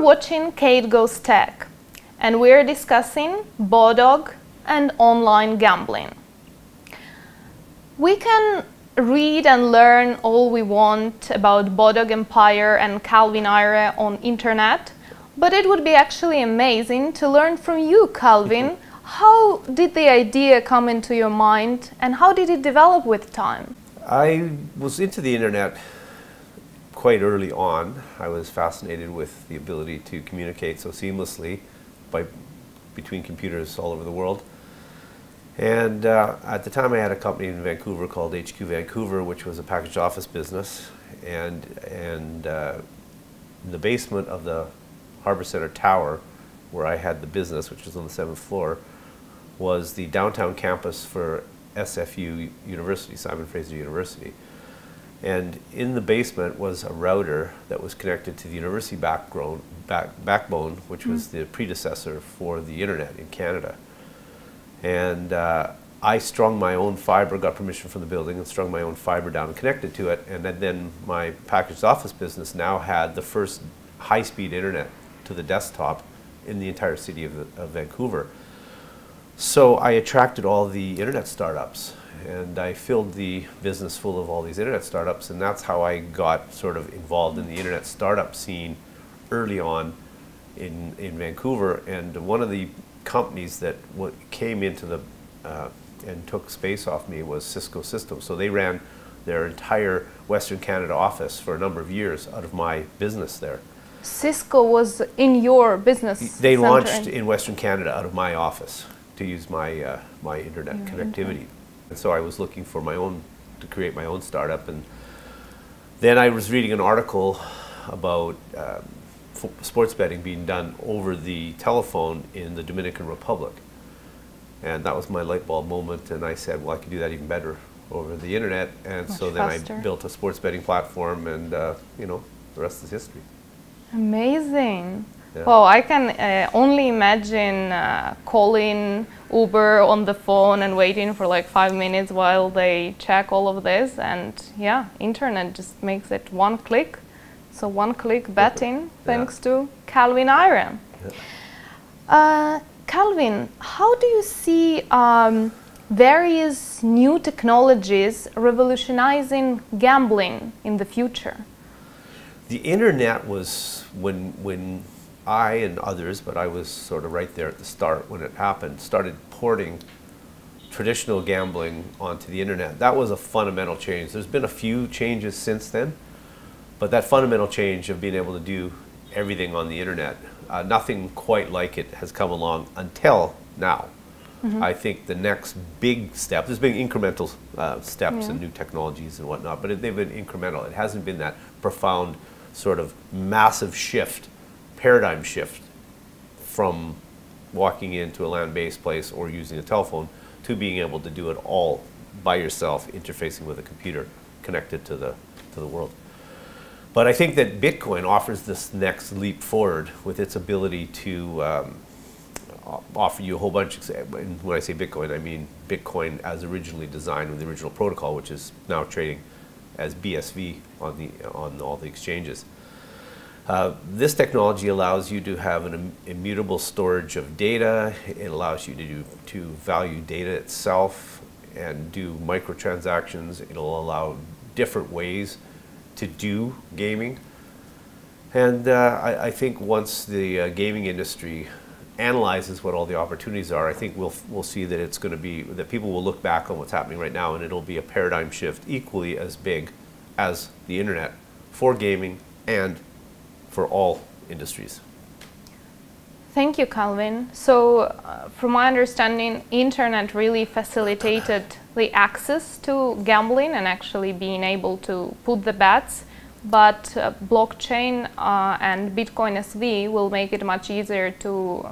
watching Kate Goes Tech, and we're discussing BODOG and online gambling. We can read and learn all we want about BODOG Empire and Calvin Ayre on internet, but it would be actually amazing to learn from you, Calvin. How did the idea come into your mind, and how did it develop with time? I was into the internet quite early on. I was fascinated with the ability to communicate so seamlessly between computers all over the world. And at the time I had a company in Vancouver called HQ Vancouver, which was a packaged office business. And in the basement of the Harbour Centre Tower, where I had the business, which was on the 7th floor, was the downtown campus for SFU University, Simon Fraser University. And in the basement was a router that was connected to the university backbone, which was the predecessor for the internet in Canada. And I strung my own fiber, got permission from the building, and strung my own fiber down and connected to it. And then my packaged office business now had the first high-speed internet to the desktop in the entire city of Vancouver. So I attracted all the internet startups, and I filled the business full of all these internet startups, and that's how I got sort of involved in the internet startup scene early on in Vancouver. And one of the companies that came into the and took space off me was Cisco Systems. So they ran their entire Western Canada office for a number of years out of my business there. Cisco was in your business They center. launched in Western Canada out of my office to use my my internet connectivity. And so I was looking for to create my own startup, and then I was reading an article about sports betting being done over the telephone in the Dominican Republic. And that was my light bulb moment, and I said, well, I could do that even better over the internet. And so then I built a sports betting platform, and you know, the rest is history. Amazing. Yeah. Well, I can only imagine calling Uber on the phone and waiting for like 5 minutes while they check all of this. And yeah, internet just makes it one click. So one click betting, thanks to Calvin Ayre. Yeah. Calvin, how do you see various new technologies revolutionizing gambling in the future? The internet was when I and others, but I was sort of right there at the start when it happened, started porting traditional gambling onto the internet. That was a fundamental change. There's been a few changes since then, but that fundamental change of being able to do everything on the internet, nothing quite like it has come along until now. I think the next big step, there's been incremental steps and new technologies and whatnot, but they've been incremental. It hasn't been that profound sort of massive shift, paradigm shift from walking into a land-based place or using a telephone to being able to do it all by yourself, interfacing with a computer connected to the world. But I think that Bitcoin offers this next leap forward with its ability to offer you a whole bunch of, when I say Bitcoin, I mean Bitcoin as originally designed with the original protocol, which is now trading as BSV on all the exchanges. This technology allows you to have an immutable storage of data. It allows you to value data itself and do microtransactions. It'll allow different ways to do gaming. And I think once the gaming industry analyzes what all the opportunities are, I think we'll see that it's going to be, that people will look back on what's happening right now, and it'll be a paradigm shift equally as big as the internet for gaming and for all industries. Thank you, Calvin. So, from my understanding, internet really facilitated the access to gambling and actually being able to put the bets, but blockchain and Bitcoin SV will make it much easier to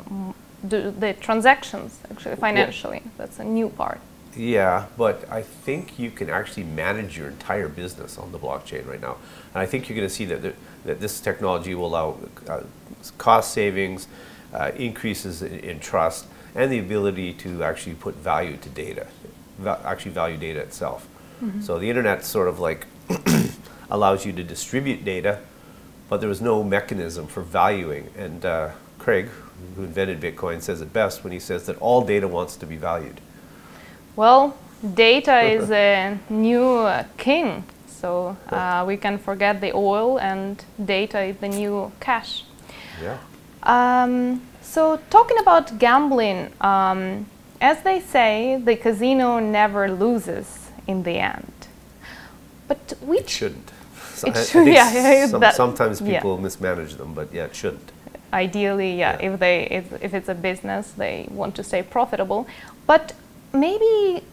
do the transactions, actually, financially. Well, that's a new part. Yeah, but I think you can actually manage your entire business on the blockchain right now. And I think you're going to see that this technology will allow cost savings, increases in trust, and the ability to actually put value to data, actually value data itself. So the internet sort of like allows you to distribute data but there was no mechanism for valuing. And Craig, who invented Bitcoin, says it best when he says that all data wants to be valued. Well, data is a new king, so we can forget the oil, and data is the new cash. Yeah. So talking about gambling, as they say, the casino never loses in the end. But which it shouldn't. It should, sometimes people mismanage them, but yeah, it shouldn't. Ideally, if it's a business, they want to stay profitable. But maybe,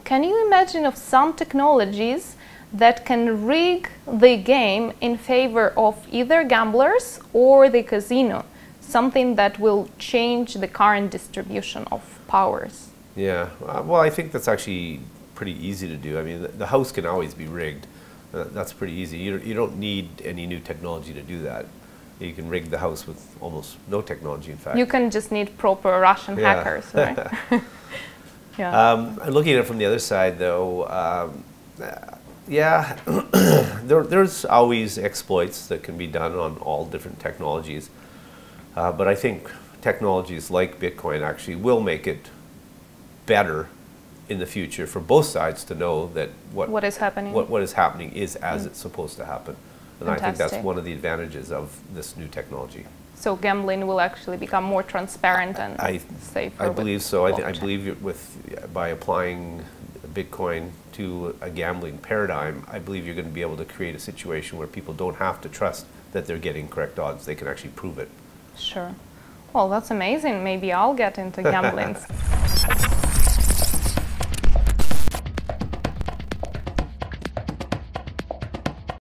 can you imagine of some technologies that can rig the game in favor of either gamblers or the casino? Something that will change the current distribution of powers. Yeah, well, I think that's actually pretty easy to do. I mean, the house can always be rigged. That's pretty easy. You don't need any new technology to do that. You can rig the house with almost no technology, in fact. You can just need proper Russian hackers, right? Looking at it from the other side, though, yeah, there's always exploits that can be done on all different technologies. But I think technologies like Bitcoin actually will make it better in the future for both sides to know that what is happening is as it's supposed to happen. And Fantastic. I think that's one of the advantages of this new technology. So gambling will actually become more transparent and safer. I believe so. I believe by applying Bitcoin to a gambling paradigm, I believe you're going to be able to create a situation where people don't have to trust that they're getting correct odds. They can actually prove it. Sure. Well, that's amazing. Maybe I'll get into gambling.